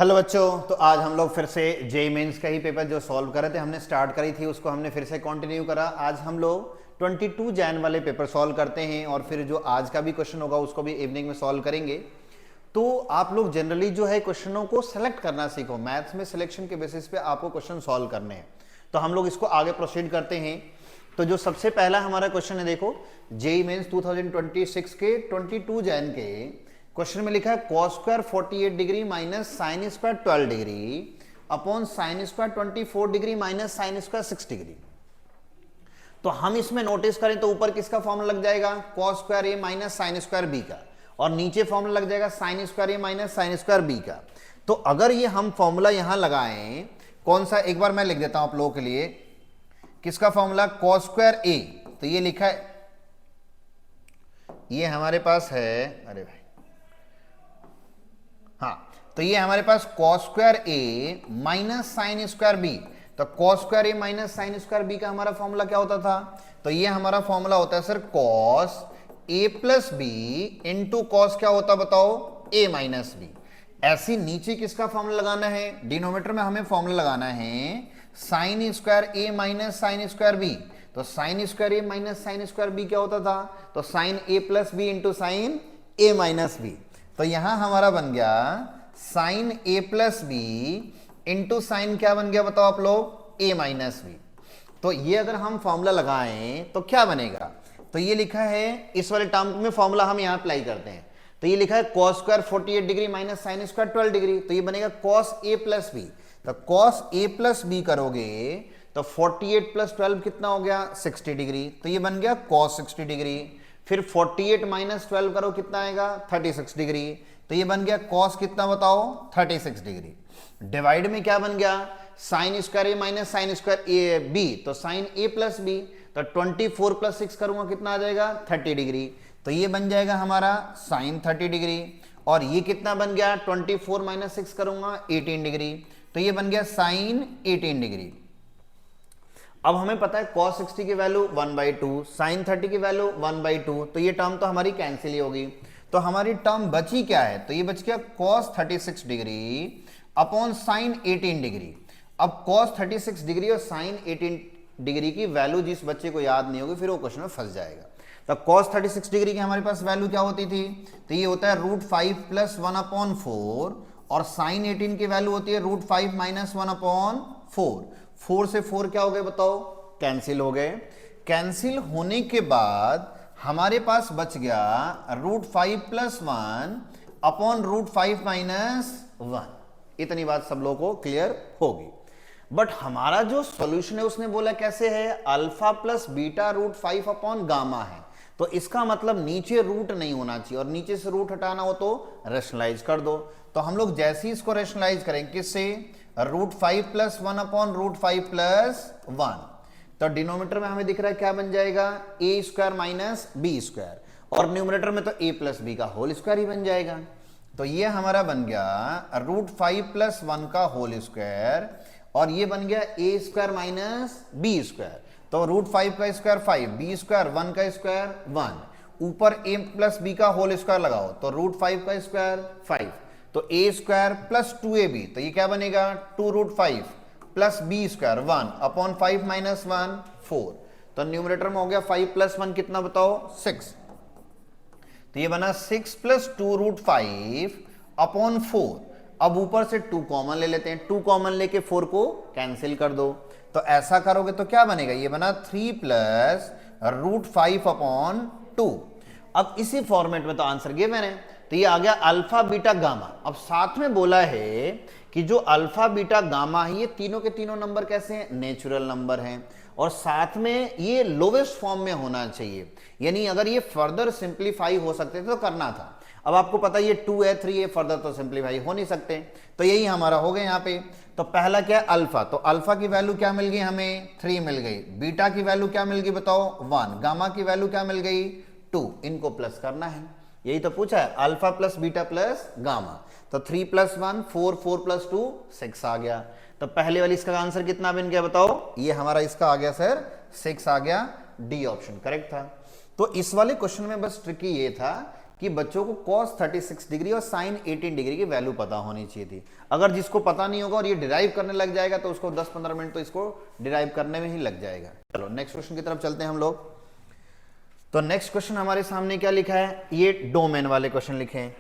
Hello बच्चों, तो आज हम लोग फिर से जेई मेंस का ही पेपर जो सॉल्व कर रहे थे, हमने स्टार्ट करी थी उसको हमने फिर से कंटिन्यू करा। आज हम लोग 22 जैन वाले पेपर सॉल्व करते हैं और फिर जो आज का भी क्वेश्चन होगा उसको भी इवनिंग में सॉल्व करेंगे। तो आप लोग जनरली जो है क्वेश्चनों को सेलेक्ट करना सीखो। मैथ्स में सिलेक्शन के बेसिस पे आपको क्वेश्चन सॉल्व करने हैं। तो हम लोग इसको आगे प्रोसीड करते हैं। तो जो सबसे पहला हमारा क्वेश्चन है, देखो जेई मेंस 2026 के 22 जैन के क्वेश्चन में लिखा है cos square 48 degree minus sine square 12 degree upon sine square 24 degree minus sine square 6 degree. तो हम इसमें नोटिस करें तो ऊपर किसका फॉर्मूला लग जाएगा, cos square A minus sine square B का, और नीचे फॉर्मूला लग जाएगा sign square A minus sine square B का। तो अगर ये हम फॉर्मूला यहां लगाएं, कौन सा, एक बार मैं लिख देता हूं आप लोगों के लिए, किसका फॉर्मूला, cos स्क्वायर ए। तो ये लिखा है, ये हमारे पास है, अरे भाई हाँ, तो ये हमारे पास cos square A minus sine square B. तो cos square A minus sine square B का हमारा फॉर्मूला क्या होता था, तो ये हमारा फॉर्मूला होता है सर cos ए प्लस बी इंटू कॉस क्या होता बताओ, ए माइनस बी। ऐसी नीचे किसका फॉर्मूला लगाना है, डिनोमिनेटर में हमें फॉर्मूला लगाना है sign square A minus sine square B. तो sign square A minus sine square B क्या होता था, तो sine A plus B into sine A minus B. तो यहां हमारा बन गया sign A plus B into sine क्या बन गया बताओ आप लोग, ए माइनस बी। तो ये अगर हम फॉर्मूला लगाएं तो क्या बनेगा, तो ये लिखा है, इस वाले टर्म में फॉर्मूला हम यहां अप्लाई करते हैं। तो ये लिखा है cos square 48 degree minus sine square 12 degree. तो ये बनेगा cos ए प्लस बी। तो cos ए प्लस बी करोगे तो 48 प्लस 12 कितना हो गया, 60 डिग्री। तो ये बन गया cos 60 डिग्री। फिर 48 माइनस 12 करो कितना आएगा, 36 डिग्री। तो ये बन गया cos कितना बताओ, 36 डिग्री। डिवाइड में क्या बन गया, sine square A minus sine square A B, तो साइन ए प्लस बी। तो 24 प्लस 6 करूंगा कितना आ जाएगा, 30 डिग्री। तो ये बन जाएगा हमारा साइन 30 डिग्री। और ये कितना बन गया, 24 माइनस 6 करूंगा 18 डिग्री। तो ये बन गया साइन 18 डिग्री। अब हमें पता है cos 60 की वैल्यू 1/2, साइन 30 की वैल्यू 1/2। तो ये टर्म तो हमारी कैंसिल ही होगी। तो हमारी टर्म बची क्या है, तो ये बच गया cos 36 degree upon sine 18 degree. अब cos 36 डिग्री और साइन 18 डिग्री की वैल्यू जिस बच्चे को याद नहीं होगी फिर वो क्वेश्चन में फंस जाएगा। तो cos 36 डिग्री की हमारे पास वैल्यू क्या होती थी, तो ये होता है √5 प्लस 1/4, और साइन 18 की वैल्यू होती है √5 माइनस 1/4। 4 से 4 क्या हो गए बताओ, कैंसिल हो गए। कैंसिल होने के बाद हमारे पास बच गया √5 प्लस 1/√5 माइनस 1। इतनी बात सब लोगों को क्लियर होगी। बट हमारा जो सॉल्यूशन है उसने बोला कैसे है, alpha plus beta √5 upon gamma है। तो इसका मतलब नीचे रूट नहीं होना चाहिए, और नीचे से रूट हटाना हो तो रेशनलाइज कर दो। तो हम लोग जैसे ही इसको रेशनलाइज करेंगे किससे, √5 प्लस 1/√5 प्लस 1। तो डिनोमिनेटर में हमें दिख रहा है क्या बन जाएगा, ए स्क्वायर माइनस बी स्क्वायर, और न्यूमरेटर में तो ए प्लस बी का होल स्क्वायर ही बन जाएगा। तो ये हमारा बन गया √5 प्लस 1 का होल स्क्वायर, और ये बन गया ए स्क्वायर माइनस बी स्क्वायर। तो √5 का स्क्वायर 5, बी स्क्वायर 1 का स्क्वायर 1, ऊपर ए प्लस बी का होल स्क्वायर लगाओ तो √5 का स्क्वायर 5। तो ए स्क्वायर प्लस 2ab, तो ये क्या बनेगा 2√5 plus B square 1 upon 5 minus 1 4। तो न्यूमरेटर में हो गया 5 प्लस 1 कितना बताओ, 6। तो ये बना 6 प्लस 2√5 अपॉन 4। अब ऊपर से 2 कॉमन ले लेते हैं, 2 कॉमन लेके 4 को कैंसिल कर दो। तो ऐसा करोगे तो क्या बनेगा, ये बना 3 प्लस √5 अपॉन 2। अब इसी फॉर्मेट में तो आंसर गिवन है। तो ये आ गया अल्फा बीटा गामा। अब साथ में बोला है कि जो अल्फा बीटा गामा है ये तीनों के तीनों नंबर कैसे हैं, नेचुरल नंबर हैं, और साथ में ये लोवेस्ट फॉर्म में होना चाहिए। यानी अगर ये फर्दर सिंप्लीफाई हो सकते थे तो करना था। अब आपको पता है ये 2 है 3 है, फर्दर तो सिंप्लीफाई हो नहीं सकते। तो यही हमारा हो गया यहाँ पे। तो पहला क्या है अल्फा, तो अल्फा की वैल्यू क्या मिल गई हमें, 3 मिल गई। बीटा की वैल्यू क्या मिल गई बताओ, 1। गामा की वैल्यू क्या मिल गई, 2। इनको प्लस करना है, यही तो पूछा है, alpha plus beta plus gamma. तो 3 प्लस 1 4, 4 प्लस 2 6 आ गया। तो पहले वाली इसका आंसर कितना बन गया बताओ, ये हमारा इसका आ गया सर 6 आ गया, डी ऑप्शन करेक्ट था। तो इस वाले क्वेश्चन में बस ट्रिकी ये था कि बच्चों को cos 36 डिग्री और sin 18 डिग्री की वैल्यू पता होनी चाहिए थी। अगर जिसको पता नहीं होगा और ये डिराइव करने लग जाएगा तो उसको 10-15 मिनट तो इसको डिराइव करने में ही लग जाएगा। चलो नेक्स्ट क्वेश्चन की तरफ चलते हैं हम लोग। तो नेक्स्ट क्वेश्चन हमारे सामने क्या लिखा है, ये डोमेन वाले क्वेश्चन लिखे हैं।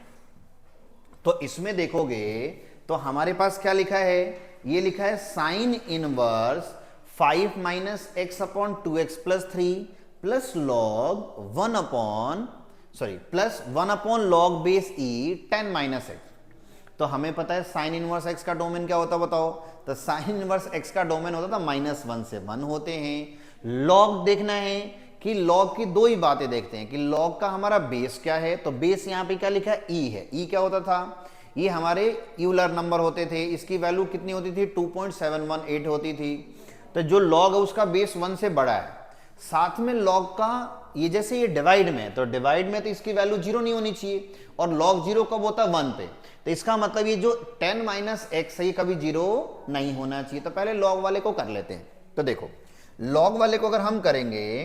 तो इसमें देखोगे तो हमारे पास क्या लिखा है, ये लिखा है sine inverse 5 minus x upon 2x plus 3 plus log 1 upon log base e 10 minus x. तो हमें पता है साइन इनवर्स एक्स का डोमेन क्या होता है बताओ, तो साइन इनवर्स एक्स का डोमेन होता था -1 से 1 होते हैं। लॉग देखना है कि लॉग की दो ही बातें देखते हैं कि लॉग का हमारा बेस क्या है, तो बेस यहां पे क्या लिखा है, ई है। ई क्या होता था, ये हमारे यूलर नंबर होते थे, इसकी वैल्यू कितनी होती थी 2.718 होती थी। तो जो लॉग है उसका बेस 1 से बड़ा है। साथ में लॉग का ये जैसे ये डिवाइड में है, तो डिवाइड में तो इसकी वैल्यू 0 नहीं होनी चाहिए, और लॉग 0 कब होता है 1 पे। तो इसका मतलब ये जो 10 माइनस एक्स है ये कभी 0 नहीं होना चाहिए। तो पहले लॉग वाले को कर लेते हैं। तो देखो लॉग वाले को अगर हम करेंगे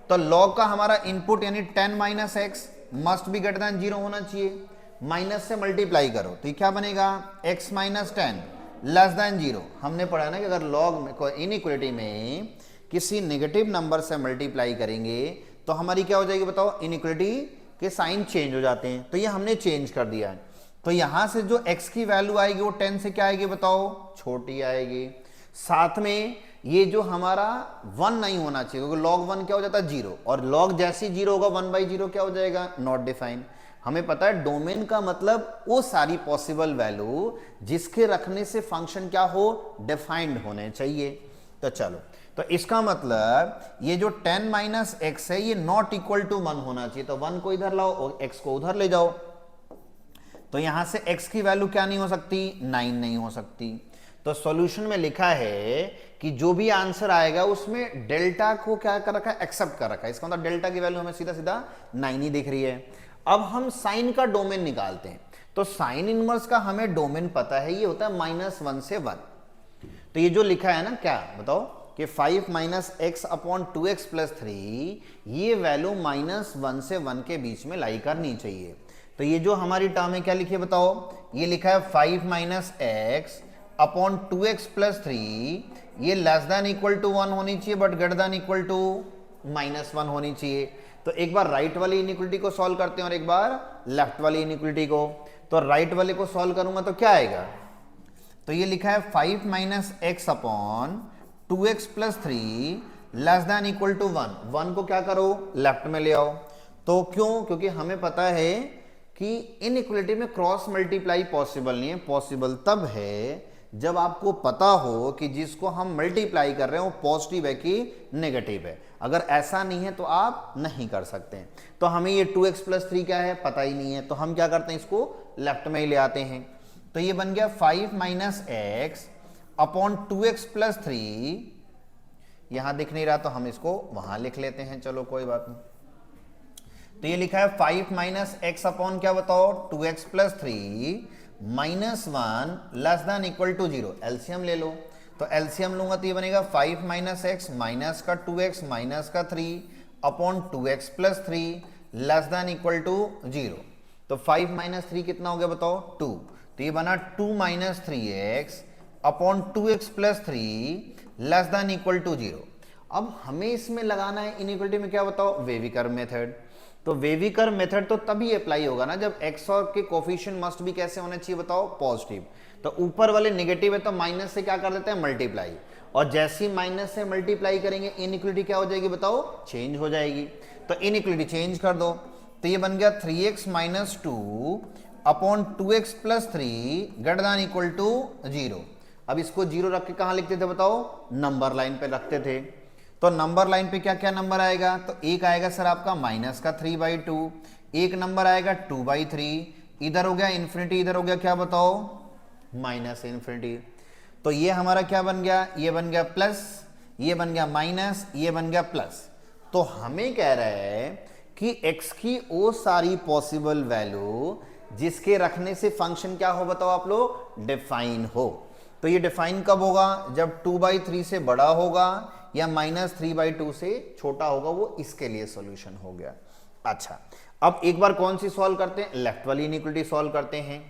तो लॉग का हमारा इनपुट यानी 10 minus x must be greater than 0 होना चाहिए। माइनस से मल्टीप्लाई करो तो ये क्या बनेगा, x माइनस 10 लेस देन 0। हमने पढ़ा ना कि अगर लॉग में इनइक्वालिटी में किसी नेगेटिव नंबर से मल्टीप्लाई करेंगे तो हमारी क्या हो जाएगी बताओ, इनइक्वालिटी के साइन चेंज हो जाते हैं। तो ये हमने चेंज कर दिया है। तो यहां से जो x की वैल्यू आएगी वो 10 से क्या आएगी बताओ, छोटी आएगी। साथ में ये जो हमारा 1 नहीं होना चाहिए, क्योंकि log 1 क्या हो जाता है 0, और log जैसे 0 होगा 1/0 क्या हो जाएगा, नॉट डिफाइंड। हमें पता है डोमेन का मतलब वो सारी पॉसिबल वैल्यू जिसके रखने से फंक्शन क्या हो, डिफाइंड होने चाहिए। तो चलो, तो इसका मतलब ये जो 10 माइनस एक्स है ये नॉट इक्वल टू 1 होना चाहिए। तो 1 को इधर लाओ और x को उधर ले जाओ। तो यहां से x की वैल्यू क्या नहीं हो सकती, 9 नहीं हो सकती। तो सॉल्यूशन में लिखा है कि जो भी आंसर आएगा उसमें डेल्टा को क्या कर रखा है, एक्सेप्ट कर रखा है। इसका मतलब डेल्टा की वैल्यू हमें सीधा सीधा 9 ही दिख रही है। अब हम साइन का डोमेन निकालते हैं। तो साइन इनवर्स का हमें डोमेन पता है, ये होता है -1 से 1। तो ये जो लिखा है ना क्या बताओ कि 5 minus x upon 2x plus 3, ये वैल्यू -1 से 1 के बीच में लाई करनी चाहिए। तो ये जो हमारी टर्म है क्या लिखी है बताओ, ये लिखा है 5 minus x upon 2x plus 3, ये लेस देन इक्वल टू 1 होनी चाहिए but greater than equal to -1 होनी चाहिए। तो एक बार राइट वाली इनइक्वालिटी को सॉल्व करते हैं और एक बार लेफ्ट वाली इनइक्वालिटी को। तो राइट वाले को सॉल्व करूंगा तो क्या आएगा, तो ये लिखा है 5 minus x upon 2x plus 3 less than equal to 1। 1 को क्या करो, लेफ्ट में ले आओ। तो क्यों, क्योंकि हमें पता है कि इनइक्वालिटी में क्रॉस मल्टीप्लाई पॉसिबल नहीं है। पॉसिबल तब है जब आपको पता हो कि जिसको हम मल्टीप्लाई कर रहे हैं वो पॉजिटिव है कि नेगेटिव है। अगर ऐसा नहीं है तो आप नहीं कर सकते। तो हमें ये 2x प्लस 3 क्या है पता ही नहीं है, तो हम क्या करते हैं, इसको लेफ्ट में ही ले आते हैं। तो ये बन गया 5 minus x upon 2x plus 3। यहां दिख नहीं रहा तो हम इसको वहां लिख लेते हैं, चलो कोई बात नहीं। तो ये लिखा है 5 माइनस एक्स अपॉन क्या बताओ, 2x plus 3 -1 less than equal to 0। LCM ले लो। तो एलसीएम लूंगा तो ये बनेगा 5 माइनस एक्स माइनस का 2x माइनस का 3 upon 2x plus 3 less than equal to 0। तो 5 माइनस 3 कितना हो गया बताओ, 2। तो ये बना 2 minus 3x upon 2x plus 3 less than equal to 0। अब हमें इसमें लगाना है इनइक्वालिटी में क्या बताओ, वेविकर मेथड। तो वेविकर मेथड तो तभी अप्लाई होगा ना जब x और के कोफिशिएंट मस्ट भी कैसे होने चाहिए बताओ, पॉजिटिव। तो ऊपर वाले नेगेटिव है तो माइनस से क्या कर देते हैं, मल्टीप्लाई। और जैसे ही माइनस से मल्टीप्लाई करेंगे इनइक्वालिटी क्या हो जाएगी बताओ, चेंज हो जाएगी। तो इनइक्वालिटी चेंज कर दो। तो ये बन गया 3x minus 2 upon 2x plus 3 greater than equal to 0। अब इसको 0 रख के कहां लिखते थे बताओ, नंबर लाइन पे रखते थे। तो नंबर लाइन पे क्या क्या नंबर आएगा, तो एक आएगा सर आपका माइनस का 3/2, एक नंबर आएगा 2/3, इधर हो गया इन्फिनिटी, इधर हो गया क्या बताओ, माइनस इन्फिनिटी। तो ये हमारा क्या बन गया, ये बन गया प्लस, ये बन गया माइनस, ये बन गया प्लस। तो हमें कह रहा है कि x की वो सारी पॉसिबल वैल्यू जिसके रखने से फंक्शन क्या हो बताओ आप लोग, डिफाइन हो। तो ये डिफाइन कब होगा, जब 2/3 से बड़ा होगा या -3/2 से छोटा होगा, वो इसके लिए सॉल्यूशन हो गया। अच्छा, अब एक बार कौन सी सॉल्व करते हैं, लेफ्ट वाली इनइक्वालिटी सॉल्व करते हैं।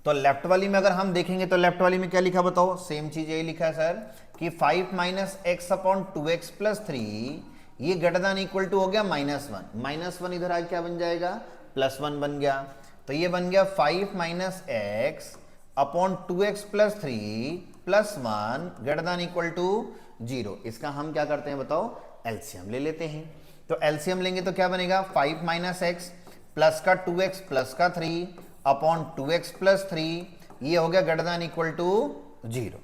तो लेफ्ट वाली में अगर हम देखेंगे तो लेफ्ट वाली में क्या लिखा बताओ, सेम चीज यही लिखा है सर कि 5 minus x upon 2x plus 3 ये ग्रेटर देन इक्वल टू हो गया -1, -1 इधर आके क्या बन जाएगा, +1 बन गया। तो ये बन गया 5 minus x upon 2x plus 3 +1 greater than equal to 0। इसका हम क्या करते हैं बताओ, एलसीएम ले लेते हैं। तो एलसीएम लेंगे तो क्या बनेगा, 5 माइनस एक्स प्लस का 2x प्लस का 3 अपॉन 2x प्लस 3 ये हो गया ग्रेटर देन इक्वल टू 0।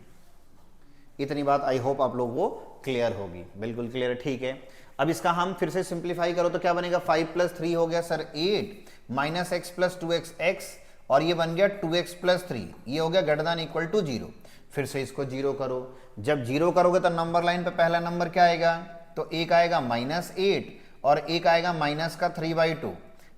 इतनी बात आई होप आप लोगों को क्लियर होगी, बिल्कुल क्लियर है, ठीक है। अब इसका हम फिर से सिंप्लीफाई करो तो क्या बनेगा, 5 प्लस 3 हो गया sir 8 minus x plus 2x x और ये बन गया 2x प्लस 3 ये हो गया ग्रेटर देन इक्वल टू 0। फिर से इसको 0 करो, जब 0 करोगे तो नंबर लाइन पे पहला नंबर क्या आएगा, तो एक आएगा -8 और एक आएगा माइनस का 3/2।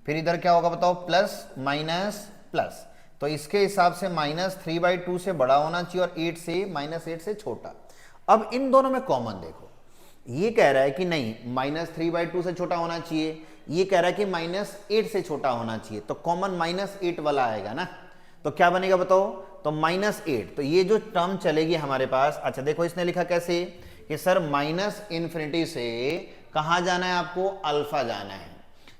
फिर इधर क्या होगा बताओ, प्लस माइनस प्लस। तो इसके हिसाब से -3/2 से बड़ा होना चाहिए और 8 से -8 से छोटा। अब इन दोनों में कॉमन देखो, ये कह रहा है कि नहीं -3/2 से छोटा होना चाहिए, ये कह रहा है कि -8 से छोटा होना चाहिए। तो कॉमन -8 वाला आएगा ना, तो क्या बनेगा बताओ, तो -8। तो ये जो टर्म चलेगी हमारे पास, अच्छा देखो इसने लिखा कैसे कि सर -∞ से कहां जाना है आपको, अल्फा जाना है।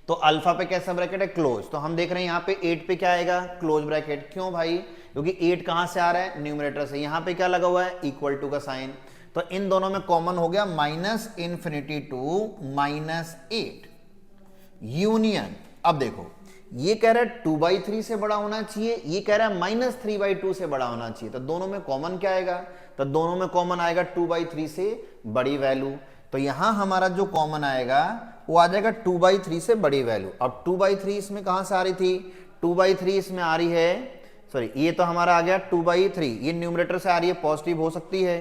तो अल्फा पे कैसा ब्रैकेट है, क्लोज। तो हम देख रहे हैं यहाँ पे 8 पे क्या आएगा, क्लोज ब्रैकेट। क्यों भाई, क्योंकि 8 कहां से आ रहा है, न्यूमरेटर से। यहाँ पे क्या लगा हुआ है, इक्वल टू का साइन। तो इन दोनों में कॉमन हो गया -∞ टू -8 यूनियन। अब देखो ये कह रहा है 2/3 से बड़ा होना चाहिए, ये कह रहा है -3/2 से बड़ा होना चाहिए। तो दोनों में कॉमन क्या आएगा, तो दोनों में कॉमन आएगा 2/3 से बड़ी वैल्यू। तो यहां हमारा जो कॉमन आएगा वो आ जाएगा 2/3 से बड़ी वैल्यू। अब 2/3 इसमें कहां से आ रही थी, 2/3 इसमें आ रही है, सॉरी ये तो हमारा आ गया 2/3, ये न्यूमरेटर से आ रही है, पॉजिटिव हो सकती है,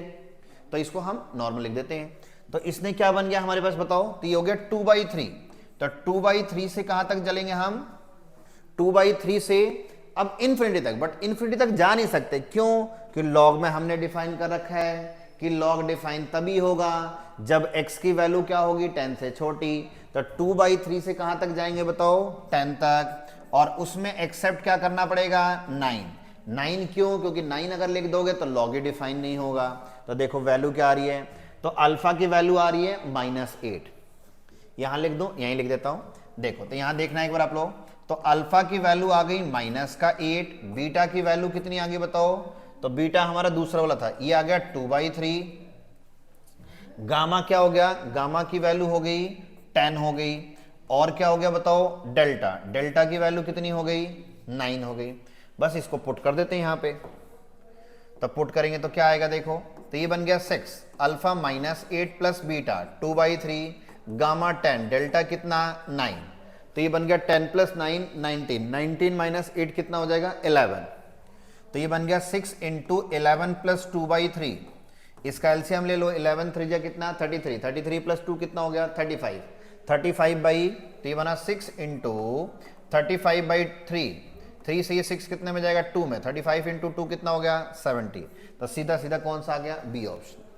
तो इसको हम नॉर्मल लिख देते हैं। तो इसने क्या बन गया हमारे पास बताओ, तो ये हो गया 2/3। तो 2/3 से कहां तक चलेंगे हम, 2/3 से अब इन्फिनिटी तक, बट इन्फिनिटी तक जा नहीं सकते। क्यों, कि लॉग में हमने डिफाइन कर रखा है कि लॉग डिफाइन तभी होगा जब x की वैल्यू क्या होगी, 10 से छोटी। तो 2/3 से कहां तक जाएंगे बताओ, 10 तक। और उसमें एक्सेप्ट क्या करना पड़ेगा, 9। क्यों, क्योंकि 9 अगर लिख दोगे तो लॉग ही डिफाइन नहीं होगा। तो देखो वैल्यू क्या आ रही है, तो अल्फा की वैल्यू आ रही है -8। यहां लिख दो, यहीं लिख देता हूं। देखो तो यहां देखना एक बार आप लोग, तो अल्फा की वैल्यू आ गई -8, बीटा की वैल्यू कितनी आ गई बताओ, तो बीटा हमारा दूसरा वाला था, ये आ गया 2/3। गामा क्या हो गया, गामा की वैल्यू हो गई 10 हो गई। और क्या हो गया बताओ, डेल्टा, डेल्टा की वैल्यू कितनी हो गई, 9 हो गई। बस इसको पुट कर देते हैं यहां पे। तो पुट करेंगे तो क्या आएगा देखो, तो ये बन गया 6 alpha -8 plus beta 2/3 gamma 10 delta कितना 9। तो ये बन गया 10 प्लस 9 19, 19 माइनस 8 कितना हो जाएगा 11। तो ये बन गया 6 इंटू 11 प्लस 2/3। इसका एलसीएम ले लो, 11 3 कितना 33, 33 प्लस 2 कितना हो गया 35, 35 बाई, तो ये बना 6 इंटू 35/3, 3 से ये 6 कितने में जाएगा 2 में, 35 इंटू 2 कितना हो गया 70। तो सीधा सीधा कौन सा आ गया, बी ऑप्शन।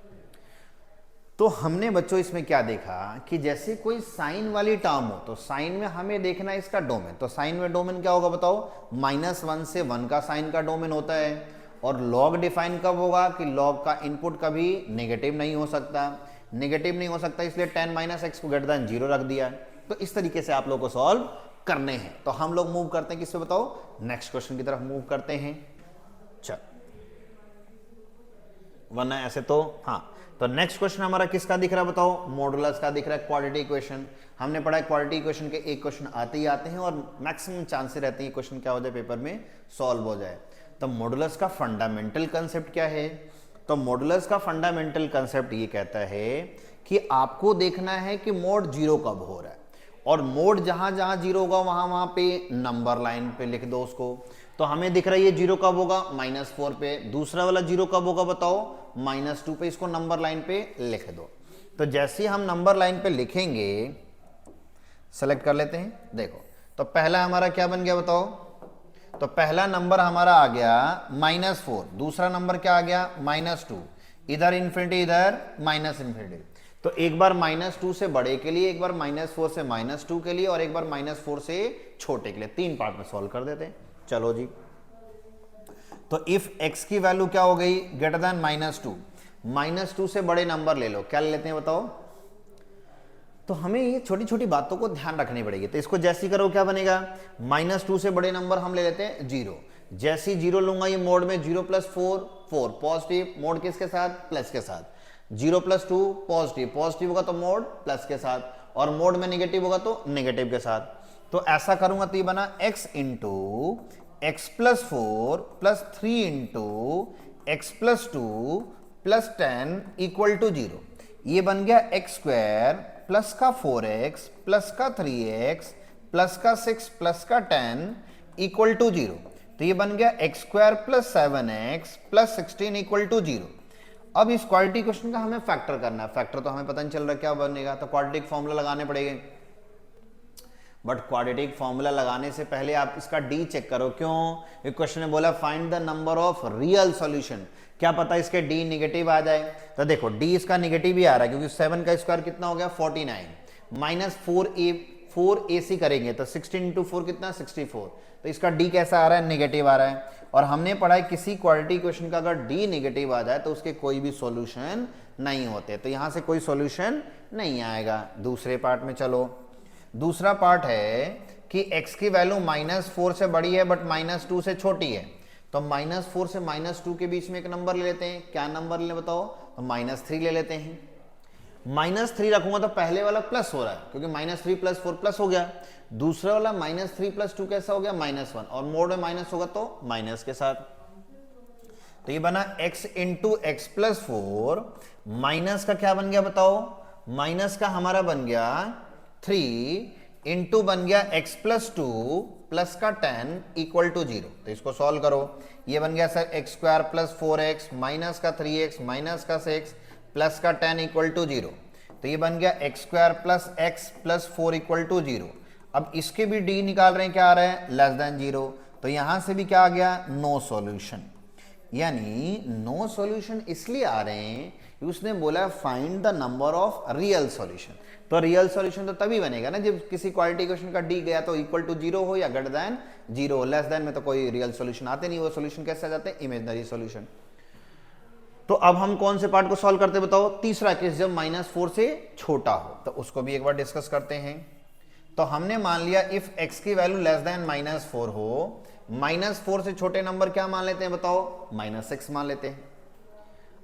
तो हमने बच्चों इसमें क्या देखा कि जैसे कोई साइन वाली टर्म हो तो साइन में हमें देखना है इसका डोमेन। तो साइन में डोमेन क्या होगा बताओ, -1 से 1 का साइन का डोमेन होता है। और लॉग डिफाइन कब होगा, कि लॉग का इनपुट कभी नेगेटिव नहीं हो सकता, नेगेटिव नहीं हो सकता, इसलिए 10 - x को ग्रेटर देन 0 रख दिया। तो इस तरीके से आप लोग को सॉल्व करने हैं। तो हम लोग मूव करते हैं किससे बताओ, नेक्स्ट क्वेश्चन की तरफ मूव करते हैं। चल वरना ऐसे तो हाँ, तो नेक्स्ट क्वेश्चन हमारा किसका दिख रहा है बताओ, मॉडुलस का दिख रहा है, क्वाड्रेटिक इक्वेशन। हमने पढ़ा है क्वाड्रेटिक इक्वेशन के एक क्वेश्चन आते ही आते हैं और मैक्सिमम चांसेस रहते हैं क्वेश्चन क्या हो जाए पेपर में सॉल्व हो जाए। तो मॉडुलस का फंडामेंटल कंसेप्ट क्या है, तो मॉडुलस का फंडामेंटल कंसेप्ट ये कहता है कि आपको देखना है कि मोड 0 कब हो रहा है, और मोड जहां जहां 0 होगा वहां वहां पे नंबर लाइन पे लिख दो उसको। तो हमें दिख रहा है ये 0 कब होगा, -4 पे। दूसरा वाला 0 कब होगा बताओ, -2 पे। इसको नंबर लाइन पे लिख दो। तो जैसे ही हम नंबर लाइन पे लिखेंगे, सेलेक्ट कर लेते हैं। देखो तो पहला हमारा क्या बन गया बताओ, तो पहला नंबर हमारा आ गया -4, दूसरा नंबर क्या आ गया -2, इधर इन्फिनिटी इधर -इन्फिनिटी। तो एक बार -2 से बड़े के लिए, एक बार -4 से -2 के लिए और एक बार -4 से छोटे के लिए, 3 पार्ट में सॉल्व कर देते हैं। चलो जी, तो इफ x की वैल्यू क्या हो गई, ग्रेटर देन -2, -2 से बड़े नंबर ले लो, क्या ले लेते हैं बताओ। तो हमें ये छोटी छोटी बातों को ध्यान रखनी पड़ेगी। तो इसको जैसी करो क्या बनेगा, -2 से बड़े नंबर हम ले लेते हैं 0, जैसी 0 लूंगा ये मोड में 0 + 4 4 पॉजिटिव, मोड किसके साथ, प्लस के साथ, 0 + 2 पॉजिटिव, पॉजिटिव होगा तो मोड प्लस के साथ, और मोड में नेगेटिव होगा तो नेगेटिव के साथ। तो ऐसा करूंगा तो ये बना x × x + 4 + 3 × x + 2 + 10 = 0। ये बन गया x² प्लस का 4x प्लस का 3x प्लस का 6 प्लस का 10 = 0। तो ये बन गया x² + 7x + 16 = 0। अब इस क्वाड्रेटिक इक्वेशन का हमें फैक्टर करना है। फैक्टर तो हमें पता नहीं चल रहा क्या बनेगा, तो क्वाड्रेटिक फॉर्मूला लगाने पड़ेंगे। बट क्वाड्रेटिक फॉर्मूला लगाने से पहले आप इसका डी चेक करो। क्यों, क्वेश्चन में बोला find the number of real solution, क्या पता इसके डी नेगेटिव आ जाए। तो देखो डी इसका नेगेटिव ही आ रहा है, क्योंकि 7 का स्क्वायर कितना हो गया 49, -4ac करेंगे तो 16 × 4 कितना 64। तो इसका डी कैसा आ रहा है, नेगेटिव आ रहा है। और हमने पढ़ा है किसी क्वाड्रेटिक इक्वेशन का अगर डी नेगेटिव आ जाए तो उसके कोई भी सॉल्यूशन नहीं होते। तो यहां से कोई सॉल्यूशन नहीं आएगा। दूसरे पार्ट में चलो, दूसरा पार्ट है कि x की वैल्यू -4 से बड़ी है बट -2 से छोटी है। तो -4 से -2 के बीच में एक नंबर ले लेते हैं। क्या नंबर ले बताओ, तो -3 ले लेते हैं। -3 रखूंगा तो पहले वाला प्लस हो रहा है, क्योंकि -3 + 4 प्लस हो गया। दूसरा वाला -3 + 2 कैसा हो गया, -1, और मोड में माइनस होगा तो माइनस के साथ। तो ये बना x × x + 4, माइनस का क्या बन गया बताओ, माइनस का हमारा बन गया 3 इंटू बन गया x + 2 प्लस का 10 = 0। तो इसको सॉल्व करो, ये बन गया सर x² + 4x माइनस का 3x माइनस का 6 प्लस का 10 = 0। तो ये बन गया x² + x + 4 = 0। अब इसके भी डी निकाल रहे हैं, क्या आ रहा है, <0। तो यहां से भी क्या आ गया, नो सॉल्यूशन। यानी नो सॉल्यूशन इसलिए आ रहे हैं कि उसने बोला find the number of real solution. तो रियल सॉल्यूशन तो तभी बनेगा ना जब किसी क्वाड्रेटिक इक्वेशन का डी गया तो = 0 हो या ग्रेटर देन 0, लेस देन में तो कोई रियल सॉल्यूशन आते नहीं। वो सॉल्यूशन कैसे आ जाते हैं, इमेजिनरी सॉल्यूशन। तो अब हम कौन से पार्ट को सॉल्व करते बताओ, तीसरा केस जब -4 से छोटा हो, तो उसको भी एक बार डिस्कस करते हैं। तो हमने मान लिया इफ x की वैल्यू लेस देन -4 हो, -4 से छोटे नंबर क्या मान लेते हैं बताओ, -6 मान लेते हैं।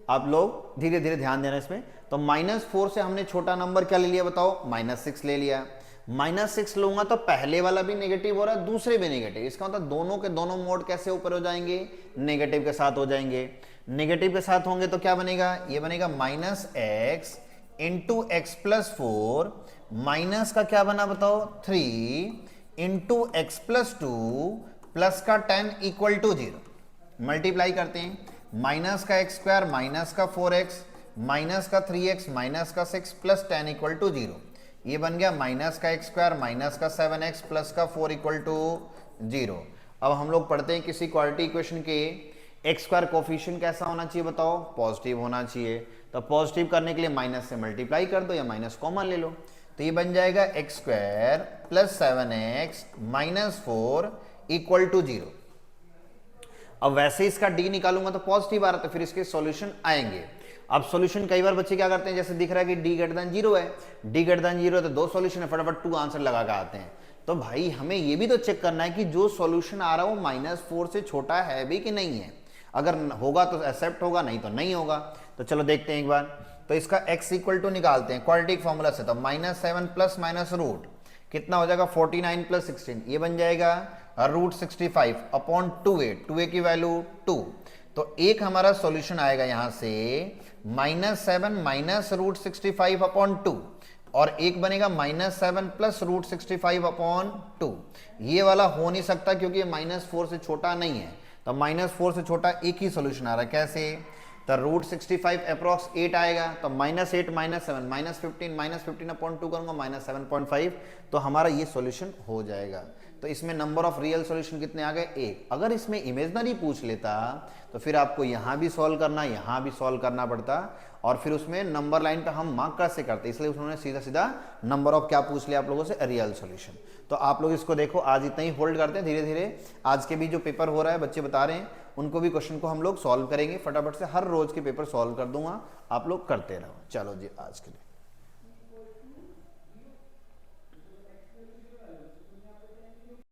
आप लोग धीरे धीरे ध्यान देना इसमें। तो -4 से हमने छोटा नंबर क्या ले लिया बताओ, -6 ले लिया। -6 लूंगा तो पहले वाला भी नेगेटिव हो रहा है, दूसरे भी नेगेटिव। इसका मतलब दोनों के दोनों मोड कैसे ऊपर हो जाएंगे, नेगेटिव के साथ हो जाएंगे। नेगेटिव के साथ होंगे तो क्या बनेगा, ये बनेगा -x × x + 4 माइनस का क्या बना बताओ 3 × x + 2 प्लस का 10 = 0। मल्टीप्लाई करते हैं, माइनस का x² माइनस का 4x माइनस का 3x माइनस का 6 प्लस 10 = 0। ये बन गया माइनस का x² माइनस का 7x प्लस का 4 = 0। अब हम लोग पढ़ते हैं किसी क्वाड्रेटिक इक्वेशन के x² कोफिशिएंट कैसा होना चाहिए बताओ, पॉजिटिव होना चाहिए। तो पॉजिटिव करने के लिए माइनस से मल्टीप्लाई कर दो या माइनस कॉमन ले लो। तो ये बन जाएगा x² + 7x - 4 = 0। अब वैसे इसका डी निकालूंगा तो पॉजिटिव आ रहा, तो फिर इसके सॉल्यूशन आएंगे। अब सॉल्यूशन कई बार बच्चे क्या करते हैं, जैसे दिख रहा है कि डी ग्रेटर देन 0 है, डी ग्रेटर देन 0 है तो 2 सॉल्यूशन है, फटाफट 2 आंसर लगा के आते हैं। तो भाई हमें ये भी तो चेक करना है कि जो सॉल्यूशन आ रहा है वो -4 से छोटा है भी कि नहीं है। अगर होगा तो एक्सेप्ट होगा, नहीं तो नहीं होगा। तो चलो देखते हैं एक बार। तो इसका x = निकालते हैं क्वाड्रेटिक फॉर्मूला से। तो -7 प्लस माइनस रूट कितना हो जाएगा 49 + 16, ये बन जाएगा √65 अपॉन 2a, 2a की वैल्यू 2। तो एक हमारा सॉल्यूशन आएगा यहां से -7 - √65 अपॉन 2, और एक बनेगा -7 + √65 अपॉन 2। ये वाला हो नहीं सकता क्योंकि ये -4 से छोटा नहीं है। तो -4 से छोटा एक ही सॉल्यूशन आ रहा है, कैसे, तो √65 अप्रॉक्स 8 आएगा। तो -8 - 7 -15 अपॉन 2 करूंगा -7.5, तो हमारा ये सॉल्यूशन हो जाएगा। तो इसमें नंबर ऑफ रियल सॉल्यूशन कितने आ गए, 1। अगर इसमें इमेजनरी पूछ लेता तो फिर आपको यहां भी सॉल्व करना, यहां भी सॉल्व करना पड़ता, और फिर उसमें नंबर लाइन पे हम मार्क कैसे करते, इसलिए उन्होंने सीधा सीधा नंबर ऑफ क्या पूछ लिया आप लोगों से, रियल सॉल्यूशन। तो आप लोग इसको देखो, आज इतना ही होल्ड करते हैं, धीरे धीरे आज के भी जो पेपर हो रहा है बच्चे बता रहे हैं उनको भी क्वेश्चन को हम लोग सॉल्व करेंगे फटाफट से, हर रोज के पेपर सॉल्व कर दूंगा, आप लोग करते रहो। चलो जी आज के लिए।